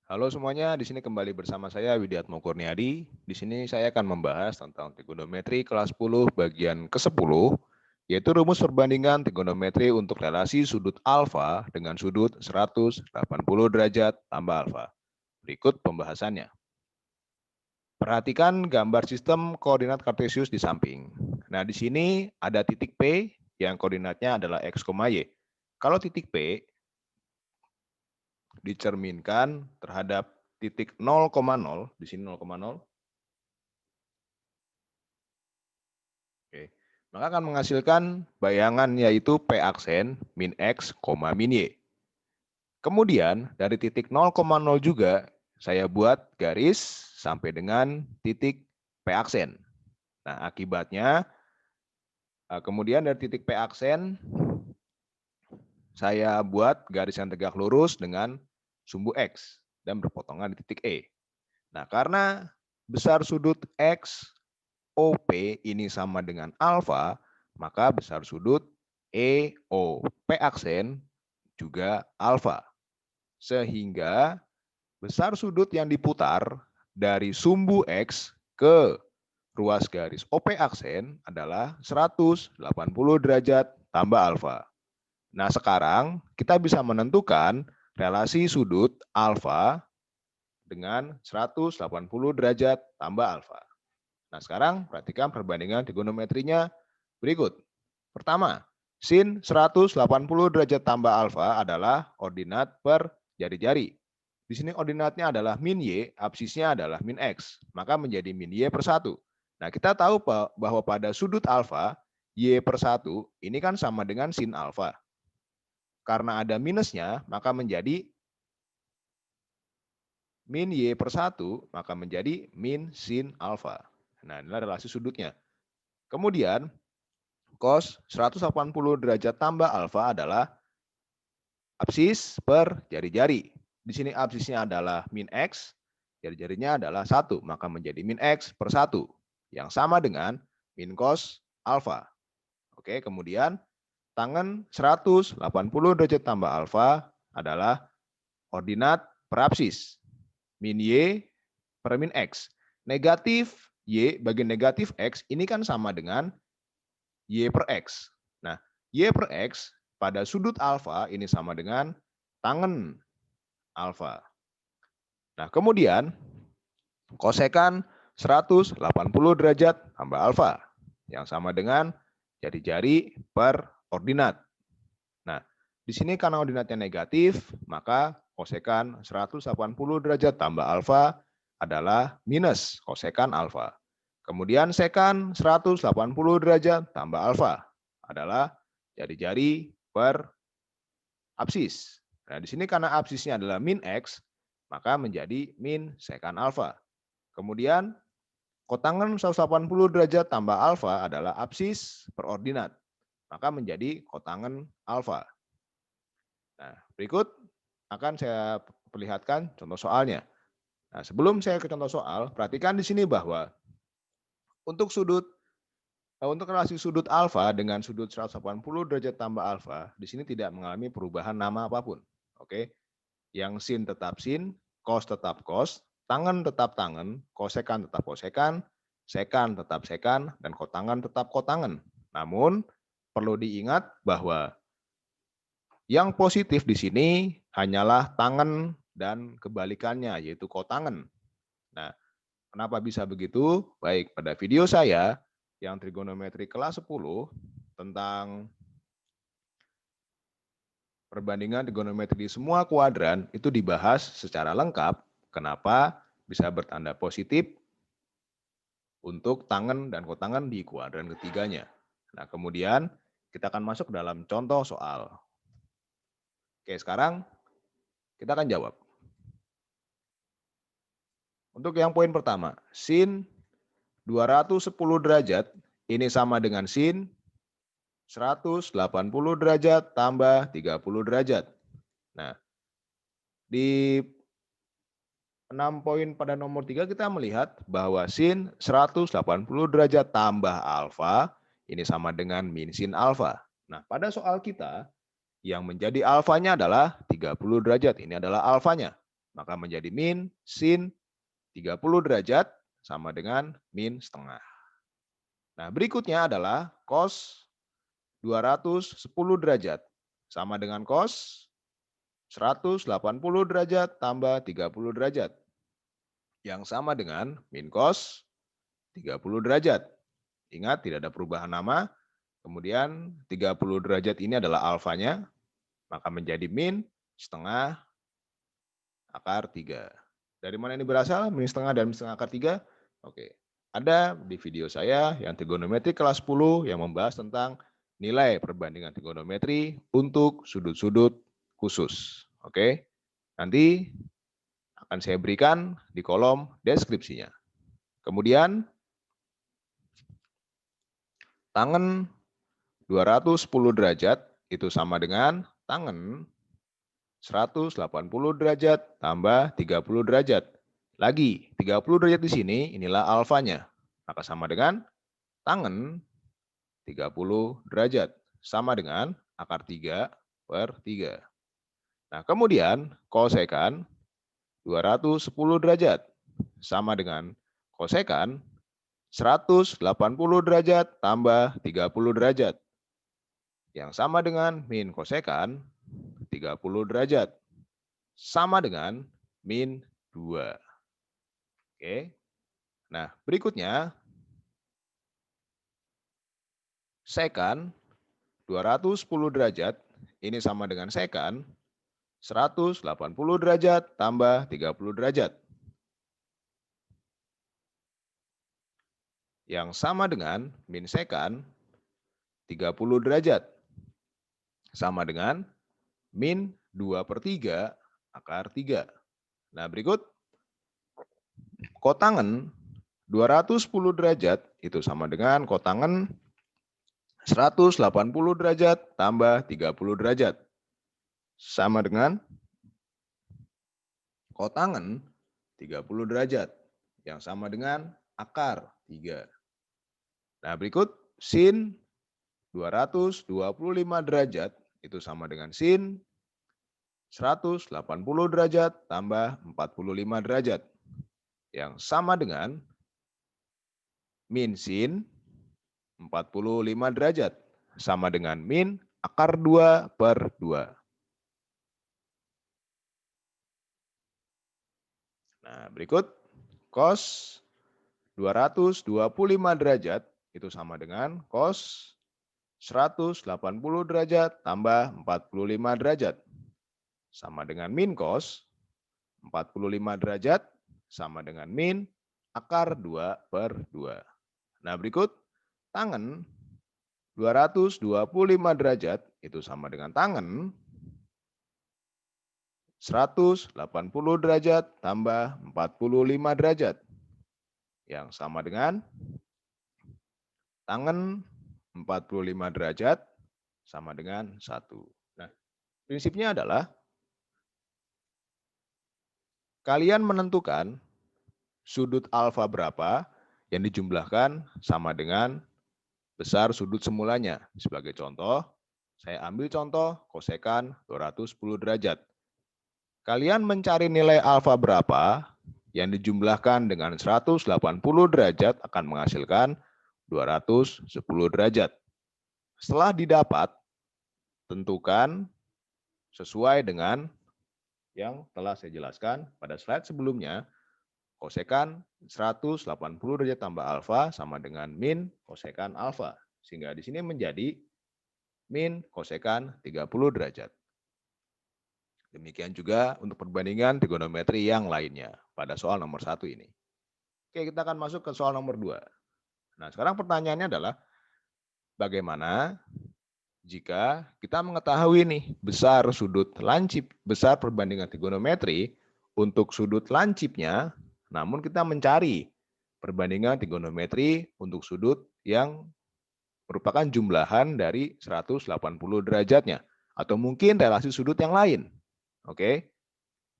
Halo semuanya, di sini kembali bersama saya Widiatmo Kurniadi. Di sini saya akan membahas tentang trigonometri kelas 10 bagian ke-10, yaitu rumus perbandingan trigonometri untuk relasi sudut alfa dengan sudut 180 derajat tambah alfa. Berikut pembahasannya. Perhatikan gambar sistem koordinat kartesius di samping. Nah, di sini ada titik P yang koordinatnya adalah X, Y. Kalau titik P dicerminkan terhadap titik 0,0, di sini 0,0, oke, maka akan menghasilkan bayangan yaitu P aksen min X, min Y. Kemudian dari titik 0,0 juga saya buat garis sampai dengan titik P aksen. Nah, akibatnya kemudian dari titik P aksen saya buat garis yang tegak lurus dengan sumbu X dan berpotongan di titik E. Nah, karena besar sudut X OP ini sama dengan alfa, maka besar sudut EOP aksen juga alfa. Sehingga besar sudut yang diputar dari sumbu X ke ruas garis OP aksen adalah 180 derajat tambah alfa. Nah, sekarang kita bisa menentukan relasi sudut alfa dengan 180 derajat tambah alfa. Nah, sekarang perhatikan perbandingan trigonometrinya berikut. Pertama, sin 180 derajat tambah alfa adalah ordinat per jari-jari. Di sini ordinatnya adalah min Y, absisnya adalah min X. Maka menjadi min Y per 1. Nah, kita tahu bahwa pada sudut alfa, Y per 1 ini kan sama dengan sin alfa. Karena ada minusnya, maka menjadi min Y per 1, maka menjadi min sin alfa. Nah, inilah relasi sudutnya. Kemudian, cos 180 derajat tambah alfa adalah absis per jari-jari. Di sini absisnya adalah min X, jari-jarinya adalah 1, maka menjadi min X per 1, yang sama dengan min cos alfa. Oke, kemudian tangen 180 derajat tambah alfa adalah ordinat per absis. Min Y per min X. Negatif Y bagi negatif X ini kan sama dengan Y per X. Nah, Y per X pada sudut alfa ini sama dengan tangen alfa. Nah, kemudian kosekan 180 derajat tambah alfa yang sama dengan jari-jari per ordinat. Nah, di sini karena ordinatnya negatif, maka kosekan 180 derajat tambah alfa adalah minus kosekan alfa. Kemudian sekan 180 derajat tambah alfa adalah jari-jari per absis. Nah, di sini karena absisnya adalah min X, maka menjadi min sekan alfa. Kemudian kotangen 180 derajat tambah alfa adalah absis per ordinat, maka menjadi kotangen alfa. Nah, berikut akan saya perlihatkan contoh soalnya. Nah, sebelum saya ke contoh soal, perhatikan di sini bahwa untuk untuk relasi sudut alfa dengan sudut 180 derajat tambah alfa, di sini tidak mengalami perubahan nama apapun. Oke. Yang sin tetap sin, cos tetap cos, tangen tetap tangen, kosekan tetap kosekan, sekan tetap sekan, dan kotangan tetap kotangan. Namun, perlu diingat bahwa yang positif di sini hanyalah tangen dan kebalikannya, yaitu kotangan. Nah, kenapa bisa begitu? Baik, pada video saya yang trigonometri kelas 10 tentang perbandingan trigonometri di semua kuadran itu dibahas secara lengkap. Kenapa bisa bertanda positif untuk tangen dan kotangan di kuadran ketiganya. Nah, kemudian kita akan masuk dalam contoh soal. Oke, sekarang kita akan jawab. Untuk yang poin pertama, sin 210 derajat ini sama dengan sin 180 derajat tambah 30 derajat. Nah, di 6 poin pada nomor 3 kita melihat bahwa sin 180 derajat tambah alfa ini sama dengan min sin alfa. Nah, pada soal kita yang menjadi alfanya adalah 30 derajat. Ini adalah alfanya. maka menjadi min sin 30 derajat sama dengan min setengah. Nah, berikutnya adalah cos 210 derajat sama dengan cos 180 derajat tambah 30 derajat. Yang sama dengan min cos 30 derajat. Ingat, tidak ada perubahan nama. Kemudian 30 derajat ini adalah alfanya, maka menjadi min setengah akar 3. Dari mana ini berasal? Min setengah dan min setengah akar 3? Oke. Ada di video saya yang trigonometri kelas 10 yang membahas tentang nilai perbandingan trigonometri untuk sudut-sudut khusus. Oke. Nanti akan saya berikan di kolom deskripsinya. Kemudian tangen 210 derajat itu sama dengan tangen 180 derajat tambah 30 derajat. Lagi, 30 derajat di sini inilah alfanya. Maka sama dengan tangen 30 derajat. Sama dengan akar 3 per 3. Nah, kemudian kosekan 210 derajat. Sama dengan kosekan 180 derajat tambah 30 derajat. Yang sama dengan min kosekan 30 derajat. Sama dengan min 2. Oke. Nah, berikutnya sekan 210 derajat ini sama dengan sekan 180 derajat tambah 30 derajat. Yang sama dengan min sekan 30 derajat. Sama dengan min 2/3 akar 3. Nah, berikut kotangen 210 derajat itu sama dengan kotangen 180 derajat tambah 30 derajat. Sama dengan kotangen 30 derajat. Yang sama dengan akar 3. Nah, berikut sin 225 derajat itu sama dengan sin 180 derajat tambah 45 derajat. Yang sama dengan min sin 45 derajat. Sama dengan min akar 2 per 2. Nah, berikut cos 225 derajat itu sama dengan cos 180 derajat tambah 45 derajat. Sama dengan min cos 45 derajat sama dengan min akar 2 per 2. Nah, berikut tangen 225 derajat itu sama dengan tangen 180 derajat tambah 45 derajat. Yang sama dengan tangen 45 derajat sama dengan 1. Nah, prinsipnya adalah kalian menentukan sudut alfa berapa yang dijumlahkan sama dengan besar sudut semulanya. Sebagai contoh, saya ambil contoh kosekan 210 derajat. Kalian mencari nilai alfa berapa yang dijumlahkan dengan 180 derajat akan menghasilkan 210 derajat. Setelah didapat, tentukan sesuai dengan yang telah saya jelaskan pada slide sebelumnya, kosekan 180 derajat tambah alfa sama dengan min kosekan alfa. Sehingga di sini menjadi min kosekan 30 derajat. Demikian juga untuk perbandingan trigonometri yang lainnya pada soal nomor 1 ini. Oke, kita akan masuk ke soal nomor 2. Nah, sekarang pertanyaannya adalah bagaimana jika kita mengetahui nih besar sudut lancip, besar perbandingan trigonometri untuk sudut lancipnya, namun kita mencari perbandingan trigonometri untuk sudut yang merupakan jumlahan dari 180 derajatnya atau mungkin relasi sudut yang lain. Oke.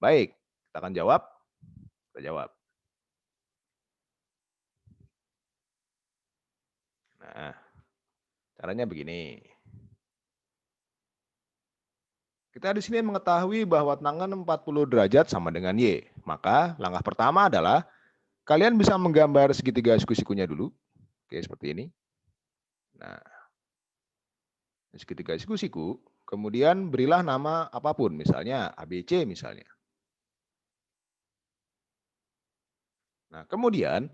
Baik, kita akan jawab. Kita jawab. Nah, caranya begini. Kita di sini mengetahui bahwa tangan 40 derajat sama dengan Y. Maka langkah pertama adalah kalian bisa menggambar segitiga siku-sikunya dulu. Oke, seperti ini. Nah, segitiga siku-siku, kemudian berilah nama apapun, misalnya ABC misalnya. Nah, kemudian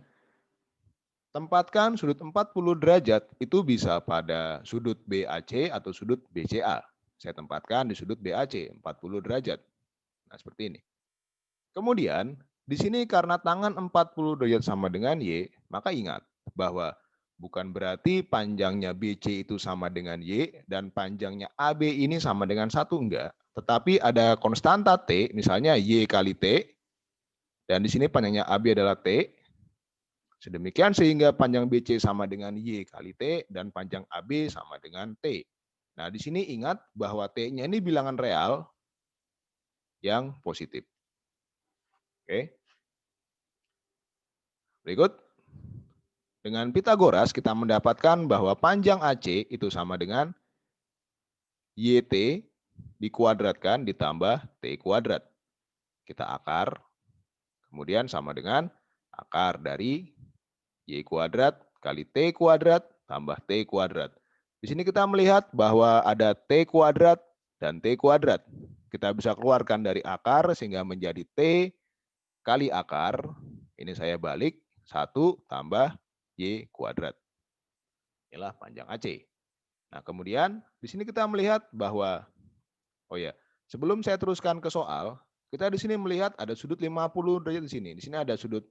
tempatkan sudut 40 derajat itu bisa pada sudut BAC atau sudut BCA. Saya tempatkan di sudut BAC 40 derajat. Nah, seperti ini. Kemudian, di sini karena tangan 40 derajat sama dengan Y, maka ingat bahwa bukan berarti panjangnya BC itu sama dengan Y dan panjangnya AB ini sama dengan 1, enggak. Tetapi ada konstanta T, misalnya Y kali T, dan di sini panjangnya AB adalah T. Sedemikian sehingga panjang BC sama dengan Y kali T dan panjang AB sama dengan T. Nah, di sini ingat bahwa T-nya ini bilangan real yang positif. Oke. Berikut. Dengan Pitagoras kita mendapatkan bahwa panjang AC itu sama dengan YT dikuadratkan ditambah T kuadrat. Kita akar, kemudian sama dengan akar dari Y kuadrat kali T kuadrat tambah T kuadrat. Di sini kita melihat bahwa ada T kuadrat dan T kuadrat. Kita bisa keluarkan dari akar sehingga menjadi T kali akar. Ini saya balik, 1 tambah Y kuadrat. Inilah panjang AC. Nah, kemudian di sini kita melihat bahwa, sebelum saya teruskan ke soal, kita di sini melihat ada sudut 50 derajat di sini. Di sini ada sudut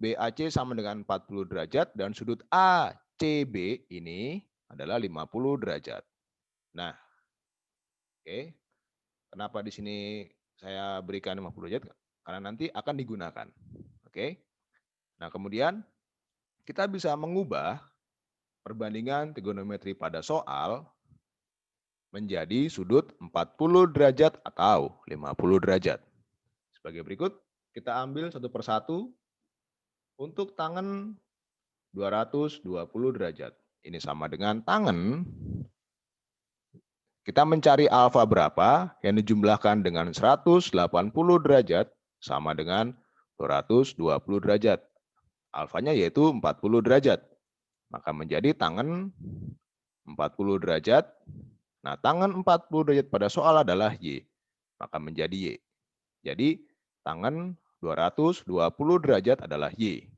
BAC sama dengan 40 derajat dan sudut ACB ini adalah 50 derajat. Nah, oke. Kenapa di sini saya berikan 50 derajat? Karena nanti akan digunakan. Oke. Nah, kemudian kita bisa mengubah perbandingan trigonometri pada soal menjadi sudut 40 derajat atau 50 derajat. Sebagai berikut, kita ambil satu persatu untuk tangan 220 derajat. Ini sama dengan tangan, kita mencari alfa berapa yang dijumlahkan dengan 180 derajat sama dengan 220 derajat. Alfanya yaitu 40 derajat. Maka menjadi tangan 40 derajat. Nah, tangan 40 derajat pada soal adalah Y. Maka menjadi Y. Jadi, tangan 220 derajat adalah Y.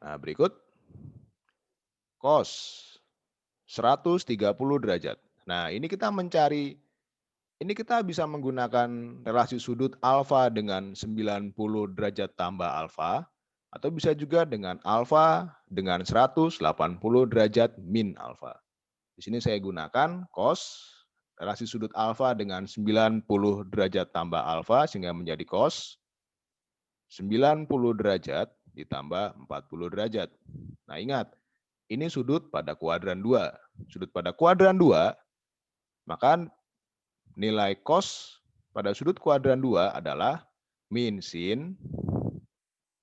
Nah, berikut. Cos 130 derajat. Nah, ini kita mencari, ini kita bisa menggunakan relasi sudut alfa dengan 90 derajat tambah alfa, atau bisa juga dengan alfa dengan 180 derajat min alfa. Di sini saya gunakan cos, relasi sudut alfa dengan 90 derajat tambah alfa, sehingga menjadi cos 90 derajat ditambah 40 derajat. Nah, ingat, ini sudut pada kuadran 2. Sudut pada kuadran 2, maka nilai cos pada sudut kuadran 2 adalah min sin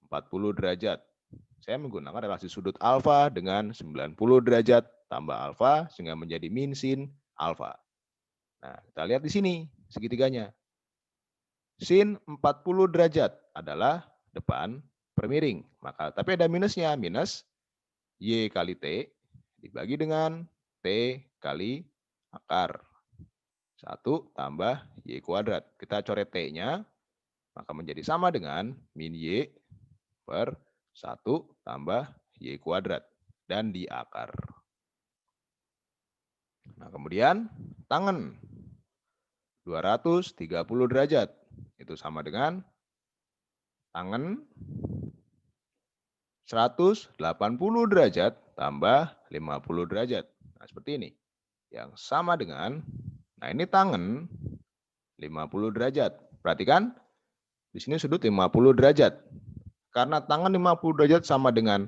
40 derajat. Saya menggunakan relasi sudut alfa dengan 90 derajat tambah alfa sehingga menjadi min sin alfa. Nah, kita lihat di sini segitiganya. Sin 40 derajat adalah depan per miring. Maka tapi ada minusnya, minus Y kali T dibagi dengan T kali akar 1 tambah Y kuadrat. Kita coret T-nya, maka menjadi sama dengan min Y per 1 tambah Y kuadrat. Dan di akar. Nah, kemudian tangan 230 derajat. Itu sama dengan tangan 180 derajat tambah 50 derajat. Nah, seperti ini. Yang sama dengan, nah ini tangan 50 derajat. Perhatikan, di sini sudut 50 derajat. Karena tangan 50 derajat sama dengan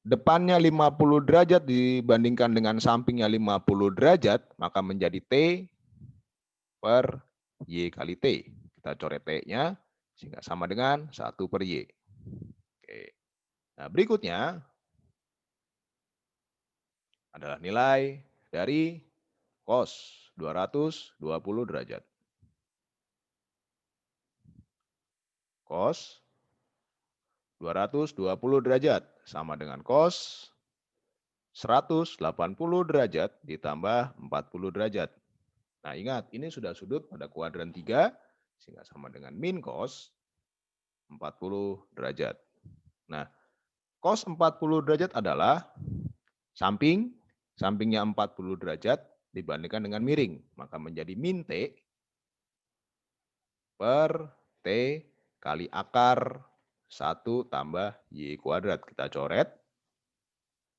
depannya 50 derajat dibandingkan dengan sampingnya 50 derajat, maka menjadi T per Y kali T. Kita coret T-nya, sehingga sama dengan 1 per Y. Oke. Nah, berikutnya, adalah nilai dari cos 220 derajat. Cos 220 derajat sama dengan cos 180 derajat ditambah 40 derajat. Nah, ingat, ini sudah sudut pada kuadran 3, sehingga sama dengan min cos 40 derajat. Nah, cos 40 derajat adalah sampingnya 40 derajat dibandingkan dengan miring. Maka menjadi min T per T kali akar 1 tambah Y kuadrat. Kita coret,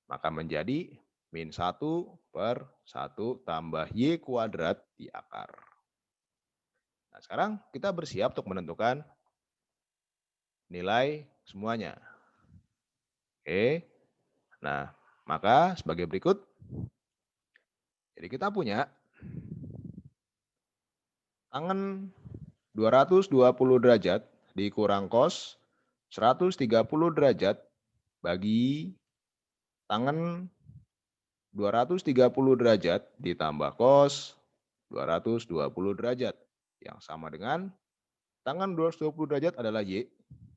maka menjadi min 1 per 1 tambah Y kuadrat di akar. Nah, sekarang kita bersiap untuk menentukan nilai semuanya. Oke, nah maka sebagai berikut. Jadi kita punya tangan 220 derajat dikurang cos 130 derajat bagi tangan 230 derajat ditambah cos 220 derajat. Yang sama dengan tangan 220 derajat adalah Y.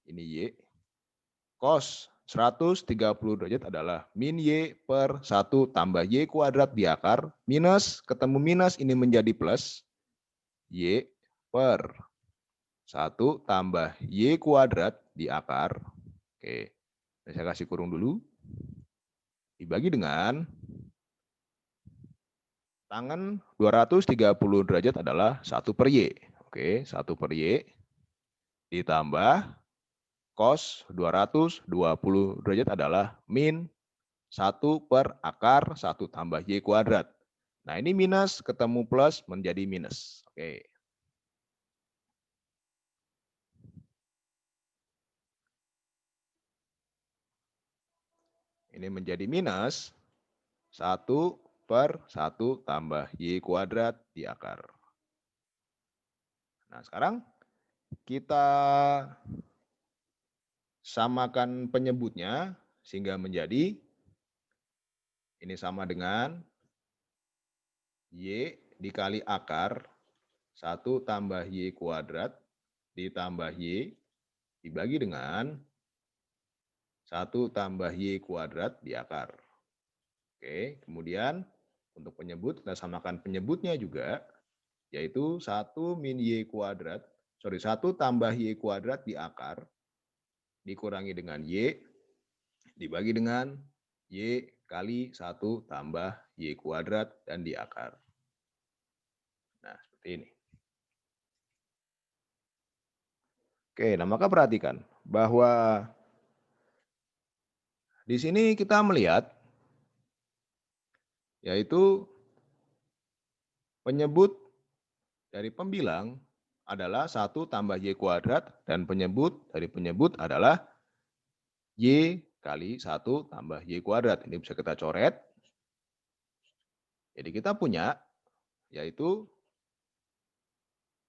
Ini Y. Cos 130 derajat adalah min Y per 1 tambah Y kuadrat di akar. Minus, ketemu minus ini menjadi plus. Y per 1 tambah Y kuadrat di akar. Oke, saya kasih kurung dulu. Dibagi dengan tangan 230 derajat adalah 1 per Y. Oke, 1 per Y ditambah cos 220 derajat adalah min 1 per akar 1 tambah Y kuadrat. Nah, ini minus ketemu plus menjadi minus. Oke. Ini menjadi minus 1 per 1 tambah Y kuadrat di akar. Nah, sekarang kita samakan penyebutnya sehingga menjadi ini sama dengan Y dikali akar 1 tambah Y kuadrat ditambah Y dibagi dengan 1 tambah Y kuadrat di akar. Oke, kemudian untuk penyebut kita samakan penyebutnya juga, yaitu 1 min Y kuadrat, 1 tambah Y kuadrat di akar, dikurangi dengan Y, dibagi dengan Y kali 1 tambah Y kuadrat dan di akar. Nah, seperti ini. Oke, nah maka perhatikan bahwa di sini kita melihat yaitu penyebut dari pembilang adalah 1 tambah Y kuadrat dan penyebut dari penyebut adalah Y kali 1 tambah Y kuadrat. Ini bisa kita coret. Jadi kita punya yaitu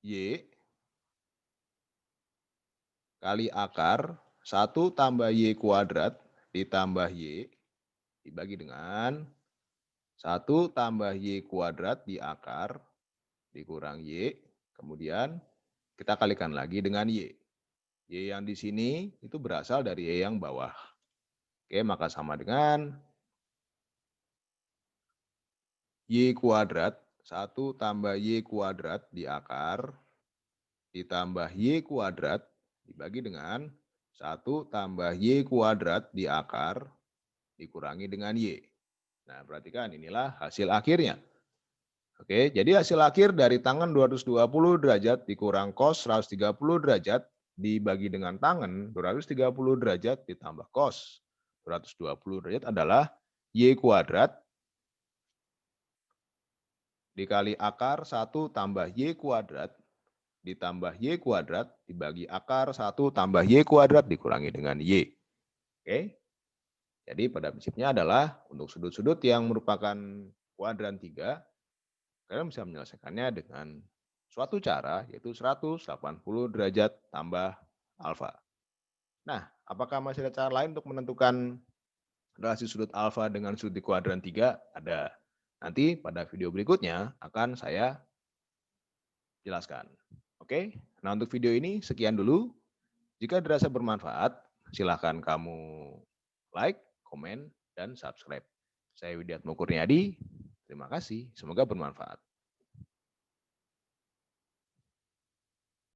Y kali akar 1 tambah Y kuadrat ditambah Y dibagi dengan 1 tambah Y kuadrat di akar dikurang Y. Kemudian kita kalikan lagi dengan Y. Y yang di sini itu berasal dari Y yang bawah. Oke, maka sama dengan Y kuadrat 1 tambah Y kuadrat di akar ditambah Y kuadrat dibagi dengan 1 tambah Y kuadrat di akar dikurangi dengan Y. Nah, perhatikan inilah hasil akhirnya. Oke, jadi hasil akhir dari tangan 220 derajat dikurang cos 130 derajat dibagi dengan tangan 230 derajat ditambah cos 220 derajat adalah Y kuadrat dikali akar 1 tambah Y kuadrat ditambah Y kuadrat dibagi akar 1 tambah Y kuadrat dikurangi dengan Y. Oke. Jadi pada prinsipnya adalah untuk sudut-sudut yang merupakan kuadran 3, kalian bisa menyelesaikannya dengan suatu cara yaitu 180 derajat tambah alfa. Nah, apakah masih ada cara lain untuk menentukan relasi sudut alfa dengan sudut di kuadran 3 ada. Nanti pada video berikutnya akan saya jelaskan. Oke, nah untuk video ini sekian dulu. Jika dirasa bermanfaat, silakan kamu like, komen, dan subscribe. Saya Widiatmo Kurniadi, terima kasih, semoga bermanfaat.